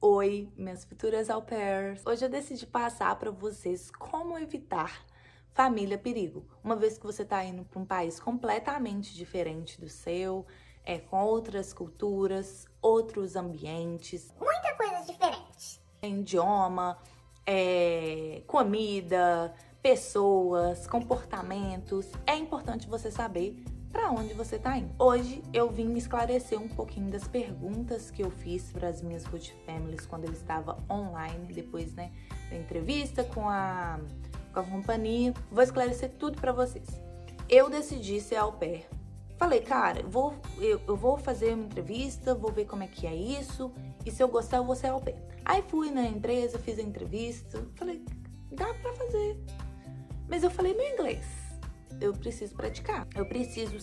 Oi, minhas futuras au pairs! Hoje eu decidi passar para vocês como evitar família perigo, uma vez que você está indo para um país completamente diferente do seu, com outras culturas, outros ambientes, Muita coisa diferente. idioma, comida, pessoas, comportamentos. É importante você saber para onde você tá indo. Hoje eu vim esclarecer um pouquinho das perguntas que eu fiz para as minhas Host Families quando eu estava online, depois, da entrevista com a companhia. Vou esclarecer tudo para vocês. Eu decidi ser au pair. Falei, cara, eu vou fazer uma entrevista, vou ver como é que é isso, e se eu gostar eu vou ser au pair. Aí fui na empresa, fiz a entrevista, falei, dá pra fazer. Mas eu falei, meu inglês, eu preciso praticar. Eu preciso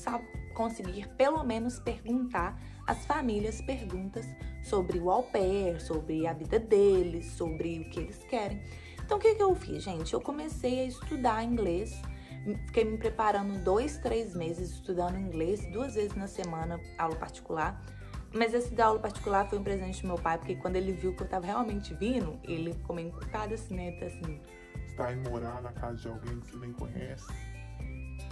conseguir pelo menos perguntar às famílias perguntas sobre o au pair, sobre a vida deles, sobre o que eles querem. Então o que eu fiz, gente? Eu comecei a estudar inglês, fiquei me preparando 2-3 meses estudando inglês, 2 vezes na semana, aula particular. Mas esse da aula particular foi um presente do meu pai, porque quando ele viu que eu tava realmente vindo, ele ficou meio encucado assim, né? Tá assim. Você tá indo morar na casa de alguém que você nem conhece?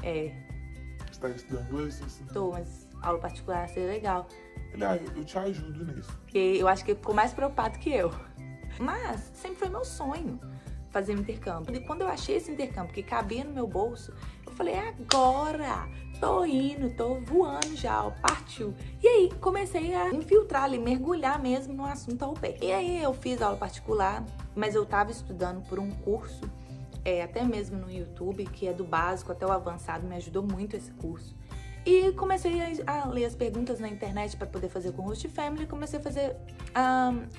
Você tá estudando inglês? Assim? Tô, mas aula particular seria legal. Eu te ajudo nisso. Porque eu acho que ele ficou mais preocupado que eu. Mas sempre foi meu sonho fazer um intercâmbio. E quando eu achei esse intercâmbio que cabia no meu bolso, eu falei, agora! Tô indo, tô voando já, ó, partiu. E aí comecei a infiltrar ali, mergulhar mesmo no assunto au pair. E aí eu fiz aula particular, mas eu tava estudando por um curso, até mesmo no YouTube, que é do básico até o avançado, me ajudou muito esse curso. E comecei a ler as perguntas na internet para poder fazer com o Host Family, comecei a fazer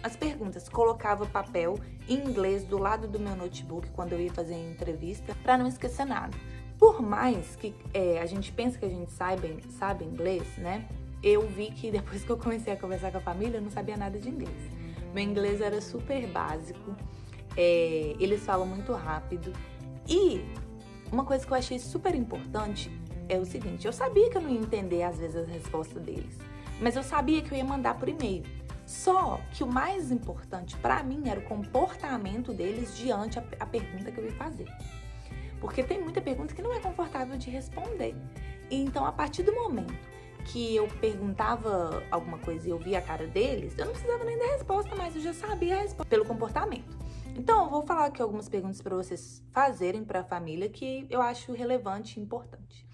as perguntas. Colocava papel em inglês do lado do meu notebook quando eu ia fazer a entrevista, para não esquecer nada. Por mais que a gente pense que a gente sabe inglês, né? Eu vi que depois que eu comecei a conversar com a família, eu não sabia nada de inglês. Meu inglês era super básico, eles falam muito rápido. E uma coisa que eu achei super importante é o seguinte, eu sabia que eu não ia entender às vezes a resposta deles, mas eu sabia que eu ia mandar por e-mail. Só que o mais importante pra mim era o comportamento deles diante a pergunta que eu ia fazer. Porque tem muita pergunta que não é confortável de responder. E então, a partir do momento que eu perguntava alguma coisa e eu via a cara deles, eu não precisava nem da resposta, mas eu já sabia a resposta pelo comportamento. Então, eu vou falar aqui algumas perguntas para vocês fazerem para a família que eu acho relevante e importante.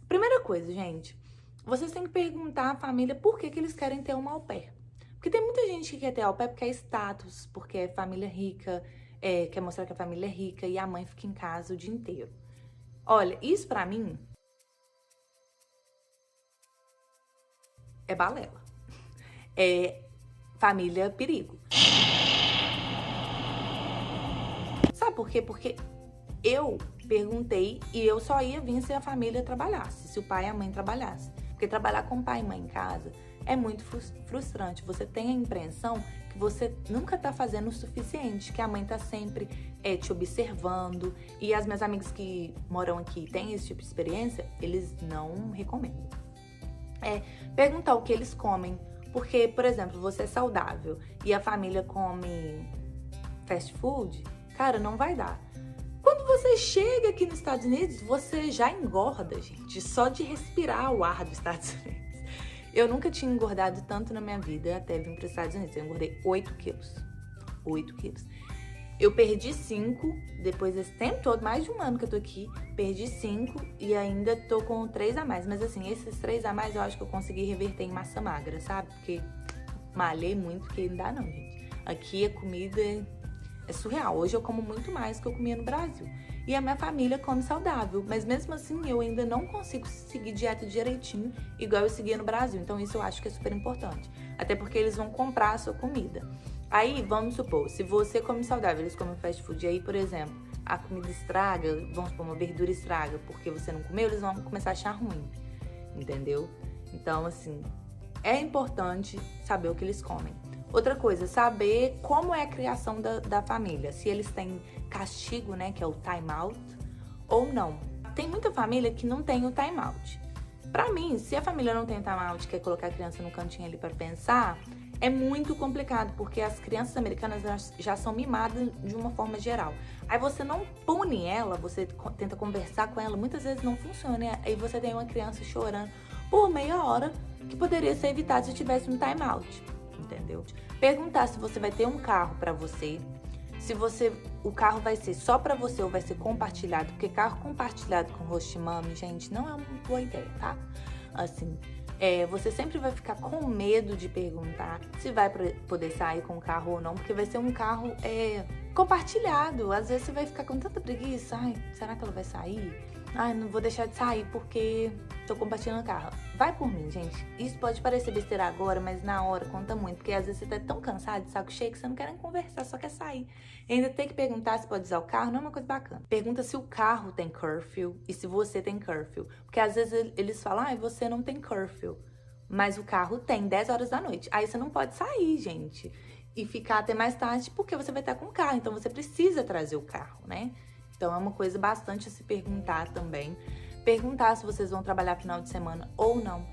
Primeira coisa, gente, vocês têm que perguntar à família por que eles querem ter uma au pair. Porque tem muita gente que quer ter au pair porque é status, porque é família rica, quer mostrar que a família é rica e a mãe fica em casa o dia inteiro. Olha, isso pra mim é balela. É família perigo. Sabe por quê? Porque eu perguntei e eu só ia vir se a família trabalhasse, se o pai e a mãe trabalhassem. Porque trabalhar com pai e mãe em casa é muito frustrante. Você tem a impressão que você nunca tá fazendo o suficiente, que a mãe tá sempre te observando. E as minhas amigas que moram aqui e têm esse tipo de experiência, eles não recomendam. Perguntar o que eles comem. Porque, por exemplo, você é saudável e a família come fast food, cara, não vai dar. Quando você chega aqui nos Estados Unidos, você já engorda, gente, só de respirar o ar dos Estados Unidos. Eu nunca tinha engordado tanto na minha vida até vir para os Estados Unidos. Eu engordei 8 quilos. 8 quilos. Eu perdi 5, depois desse tempo todo, mais de um ano que eu tô aqui, perdi 5 e ainda tô com 3 a mais. Mas assim, esses 3 a mais eu acho que eu consegui reverter em massa magra, sabe? Porque malhei muito, porque não dá não, gente. Aqui a comida é surreal. Hoje eu como muito mais do que eu comia no Brasil. E a minha família come saudável, mas mesmo assim eu ainda não consigo seguir dieta direitinho, igual eu seguia no Brasil. Então isso eu acho que é super importante. Até porque eles vão comprar a sua comida. Aí, vamos supor, se você come saudável, eles comem fast food, e aí, por exemplo, a comida estraga, vamos supor, uma verdura estraga, porque você não comeu, eles vão começar a achar ruim, entendeu? Então, assim, é importante saber o que eles comem. Outra coisa, saber como é a criação da família. Se eles têm castigo, né, que é o time out, ou não. Tem muita família que não tem o time out. Pra mim, se a família não tem time out, quer colocar a criança no cantinho ali pra pensar, É muito complicado, porque as crianças americanas já são mimadas de uma forma geral. Aí você não pune ela, você tenta conversar com ela, muitas vezes não funciona. Aí você tem uma criança chorando por meia hora, que poderia ser evitado se tivesse um time out, entendeu? Perguntar se você vai ter um carro pra você, se o carro vai ser só pra você ou vai ser compartilhado, porque carro compartilhado com host mami, gente, não é uma boa ideia, tá? Assim, você sempre vai ficar com medo de perguntar se vai poder sair com o carro ou não, porque vai ser um carro compartilhado. Às vezes você vai ficar com tanta preguiça, ai, será que ela vai sair? Ai, não vou deixar de sair porque tô compartilhando o carro. Vai por mim, gente. Isso pode parecer besteira agora, mas na hora conta muito. Porque às vezes você tá tão cansado, de saco cheio, que você não quer nem conversar, só quer sair. E ainda tem que perguntar se pode usar o carro, não é uma coisa bacana. Pergunta se o carro tem curfew e se você tem curfew. Porque às vezes eles falam, ai, você não tem curfew. Mas o carro tem 10 horas da noite. Aí você não pode sair, gente. E ficar até mais tarde porque você vai estar com o carro. Então você precisa trazer o carro, né? Então é uma coisa bastante a se perguntar também. Perguntar se vocês vão trabalhar final de semana ou não.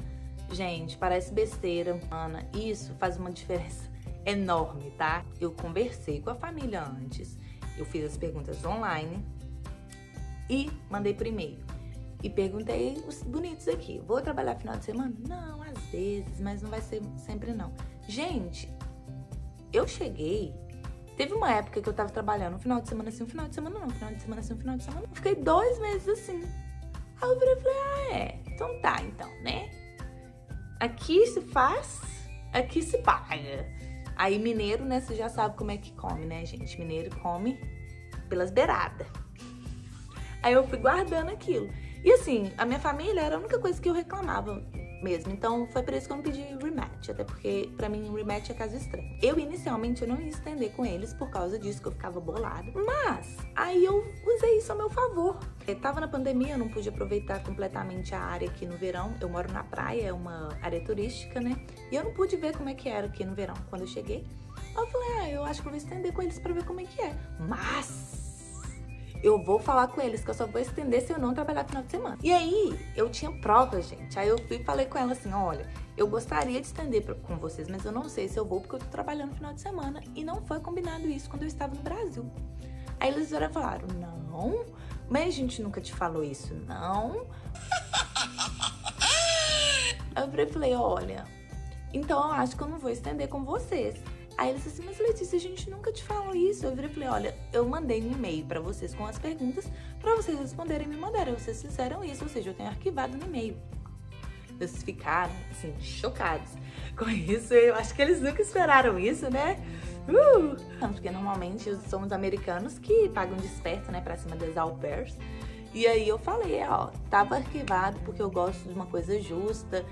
Gente, parece besteira, Ana. Isso faz uma diferença enorme, tá? Eu conversei com a família antes. Eu fiz as perguntas online e mandei por e-mail. E perguntei os bonitos aqui. Vou trabalhar final de semana? Não, às vezes, mas não vai ser sempre não. Gente, eu cheguei... Teve uma época que eu tava trabalhando um final de semana assim, um final de semana não, um final de semana assim, um final de semana não. Fiquei 2 meses assim. Aí eu falei, então tá, então, né? Aqui se faz, aqui se paga. Aí mineiro, né, você já sabe como é que come, né, gente? Mineiro come pelas beiradas. Aí eu fui guardando aquilo. E assim, a minha família era a única coisa que eu reclamava mesmo. Então foi por isso que eu não pedi rematch. Até porque pra mim rematch é caso estranho. Inicialmente eu não ia estender com eles por causa disso, que eu ficava bolada. Mas aí eu usei isso a meu favor. Eu tava na pandemia, eu não pude aproveitar completamente a área aqui no verão. Eu moro na praia, é uma área turística, né? E eu não pude ver como é que era aqui no verão quando eu cheguei. Eu falei, eu acho que eu vou estender com eles pra ver como é que é. Mas eu vou falar com eles que eu só vou estender se eu não trabalhar no final de semana. E aí, eu tinha provas, gente. Aí eu fui e falei com ela assim, olha, eu gostaria de estender com vocês, mas eu não sei se eu vou porque eu tô trabalhando no final de semana. E não foi combinado isso quando eu estava no Brasil. Aí eles falaram, não, mas a gente nunca te falou isso, não. Aí eu falei, olha, então eu acho que eu não vou estender com vocês. Aí eles assim, mas Letícia, a gente nunca te falou isso. Eu falei, olha, eu mandei um e-mail pra vocês com as perguntas pra vocês responderem e me mandarem. Vocês fizeram isso, ou seja, eu tenho arquivado no e-mail. Eles ficaram, assim, chocados com isso. Eu acho que eles nunca esperaram isso, né? Porque normalmente são os americanos que pagam desperto, né, pra cima das au pairs. E aí eu falei, tava arquivado porque eu gosto de uma coisa justa,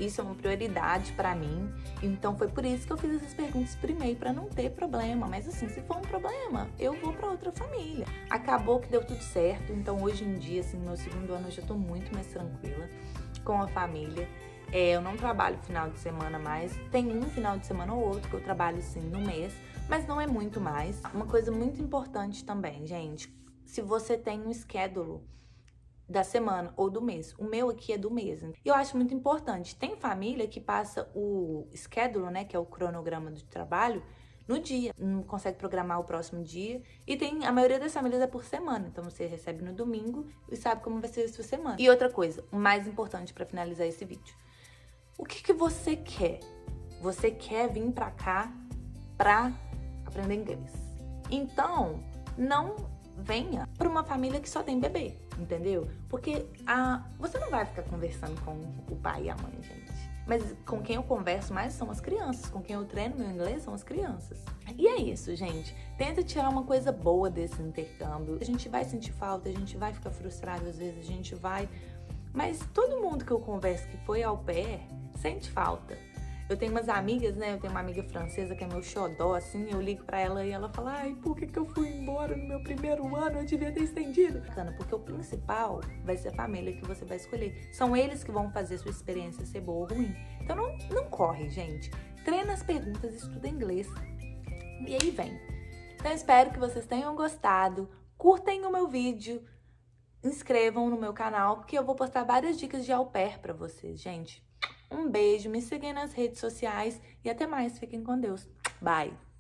isso é uma prioridade pra mim. Então foi por isso que eu fiz essas perguntas por e-mail, pra não ter problema. Mas assim, se for um problema, eu vou pra outra família. Acabou que deu tudo certo, então hoje em dia, assim, no meu 2º ano, eu já tô muito mais tranquila com a família. Eu não trabalho final de semana mais, tem um final de semana ou outro que eu trabalho, sim, no mês, mas não é muito mais. Uma coisa muito importante também, gente, se você tem um schedule da semana ou do mês. O meu aqui é do mês. E eu acho muito importante. Tem família que passa o schedule, né, que é o cronograma do trabalho, no dia. Não consegue programar o próximo dia. E a maioria das famílias é por semana. Então você recebe no domingo e sabe como vai ser a sua semana. E outra coisa, o mais importante para finalizar esse vídeo. O que você quer? Você quer vir pra cá pra aprender inglês. Então, não venha para uma família que só tem bebê, entendeu? Porque você não vai ficar conversando com o pai e a mãe, gente. Mas com quem eu converso mais são as crianças. Com quem eu treino meu inglês são as crianças. E é isso, gente. Tenta tirar uma coisa boa desse intercâmbio. A gente vai sentir falta, a gente vai ficar frustrado às vezes, a gente vai... Mas todo mundo que eu converso que foi au pair sente falta. Eu tenho umas amigas, né? Eu tenho uma amiga francesa que é meu xodó, assim. Eu ligo pra ela e ela fala, ai, por que eu fui embora no meu 1º ano? Eu devia ter estendido. Bacana, porque o principal vai ser a família que você vai escolher. São eles que vão fazer sua experiência ser boa ou ruim. Então não corre, gente. Treina as perguntas, estuda inglês. E aí vem. Então eu espero que vocês tenham gostado. Curtem o meu vídeo. Inscrevam no meu canal, porque eu vou postar várias dicas de au pair pra vocês, gente. Um beijo, me sigam nas redes sociais e até mais. Fiquem com Deus. Bye!